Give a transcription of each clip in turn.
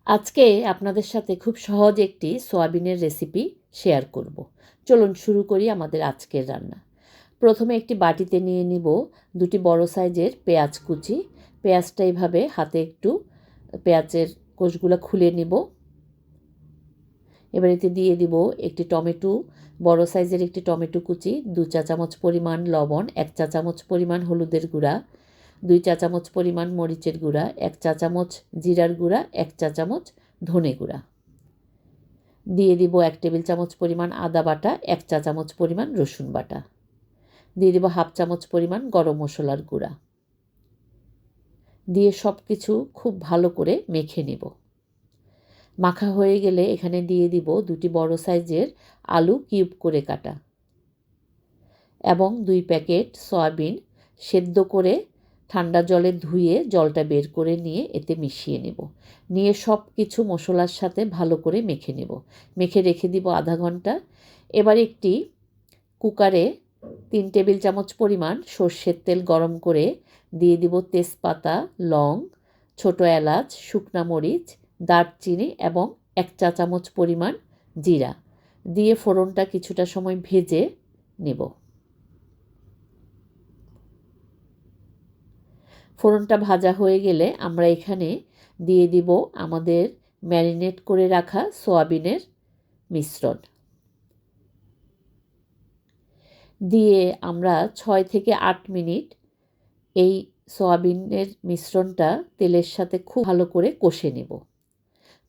আজকে আপনাদের সাথে খুব সহজ একটি সয়াবিনের রেসিপি শেয়ার করব। চলুন শুরু করি আমাদের আজকের রান্না। প্রথমে একটি বাটিতে নিয়ে নিব 2টি বড় সাইজের পেঁয়াজ কুচি। পেঁয়াজটা এইভাবে হাতে একটু পেঁয়াজের কোষগুলো খুলে নিব। এবার এতে দিয়ে দিব একটি টমেটো, বড় সাইজের একটি টমেটো কুচি, 2 চা চামচ পরিমাণ লবণ, 1 চা চামচ পরিমাণ হলুদের গুঁড়া, 2 চা চামচ পরিমাণ মরিচের গুঁড়া, 1 চা চামচ জিরার গুঁড়া, 1 চা চামচ ধনে গুঁড়া। দিয়ে দিব 1 টেবিল চামচ পরিমাণ আদা বাটা, 1 চা চামচ পরিমাণ রসুন বাটা। দিয়ে দিব হাফ চামচ পরিমাণ গরম মশলার গুঁড়া। দিয়ে সব কিছু খুব ভালো করে মেখে নেব। মাখা হয়ে গেলে এখানে দিয়ে দিব 2টি বড় সাইজের আলু কিউব করে কাটা এবং 2 প্যাকেট সয়াবিন সেদ্ধ করে ঠান্ডা জলে ধুয়ে জলটা বের করে নিয়ে এতে মিশিয়ে নেব। নিয়ে সব কিছু মশলার সাথে ভালো করে মেখে নেব। মেখে রেখে দিব আধা ঘন্টা। এবার একটি কুকারে 3 টেবিল চামচ পরিমাণ সর্ষের তেল গরম করে দিয়ে দিব তেজপাতা, লং, ছোট এলাচ, শুকনা মরিচ, দারচিনি এবং 1 চা চামচ পরিমাণ জিরা দিয়ে ফোড়নটা কিছুটা সময় ভেজে নেব। ফোড়নটা ভাজা হয়ে গেলে আমরা এখানে দিয়ে দিব আমাদের ম্যারিনেট করে রাখা সয়াবিনের মিশ্রণ। দিয়ে আমরা 6 থেকে 8 মিনিট এই সয়াবিনের মিশ্রণটা তেলের সাথে খুব ভালো করে কষে নেব।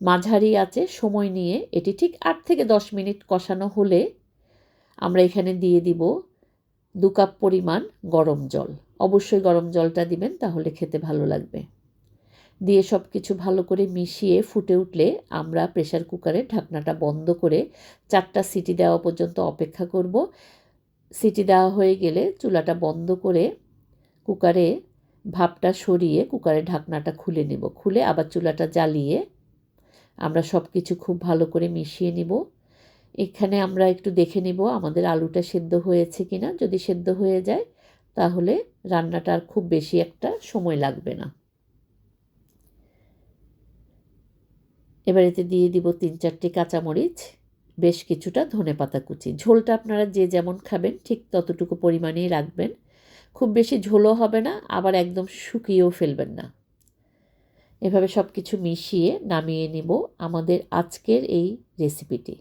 মাঝারি আঁচে সময় নিয়ে এটি ঠিক 8 থেকে 10 মিনিট কষানো হলে আমরা এখানে দিয়ে দিব 2 কাপ পরিমাণ গরম জল। অবশ্যই গরম জলটা দিবেন, তাহলে খেতে ভালো লাগবে। দিয়ে সব কিছু ভালো করে মিশিয়ে ফুটে উঠলে আমরা প্রেসার কুকারের ঢাকনাটা বন্ধ করে 4টা সিটি দেওয়া পর্যন্ত অপেক্ষা করব। সিটি দেওয়া হয়ে গেলে চুলাটা বন্ধ করে কুকারে ভাপটা সরিয়ে কুকারের ঢাকনাটা খুলে নেব। খুলে আবার চুলাটা জ্বালিয়ে আমরা সব কিছু খুব ভালো করে মিশিয়ে নিব। এখানে আমরা একটু দেখে নিব আমাদের আলুটা সেদ্ধ হয়েছে কিনা। যদি সেদ্ধ হয়ে যায় তাহলে রান্নাটা আর খুব বেশি একটা সময় লাগবে না। এবার এতে দিয়ে দিব 3-4টি কাঁচামরিচ, বেশ কিছুটা ধনেপাতা কুচি। ঝোলটা আপনারা যে যেমন খাবেন ঠিক ততটুকু পরিমাণেই রাখবেন। খুব বেশি ঝোলও হবে না, আবার একদম শুকিয়েও ফেলবেন না। এভাবে সব কিছু মিশিয়ে নামিয়ে নিব আমাদের আজকের এই রেসিপিটি।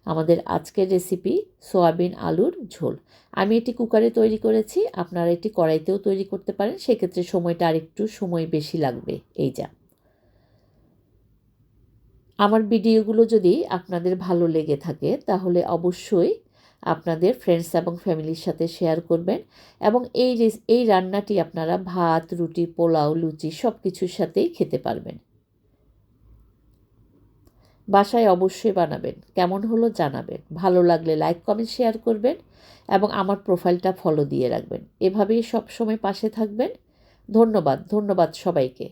আমাদের আজকের রেসিপি সয়াবিন আলুর ঝোল। আমি এটি কুকারে তৈরি করেছি, আপনারা এটি কড়াইতেও তৈরি করতে পারেন, সেক্ষেত্রে সময়টা আরেকটু সময় বেশি লাগবে। এই যা আমার ভিডিওগুলো যদি আপনাদের ভালো লেগে থাকে তাহলে অবশ্যই আপনাদের ফ্রেন্ডস এবং ফ্যামিলির সাথে শেয়ার করবেন এবং এই রান্নাটি আপনারা ভাত, রুটি, পোলাও, লুচি সব কিছুর সাথেই খেতে পারবেন। বাসায় অবশ্যই বানাবেন। কেমন হলো জানাবেন। ভালো লাগলে লাইক, কমেন্ট, শেয়ার করবেন এবং আমার প্রোফাইলটা ফলো দিয়ে রাখবেন। এভাবেই সব সময় পাশে থাকবেন। ধন্যবাদ সবাইকে।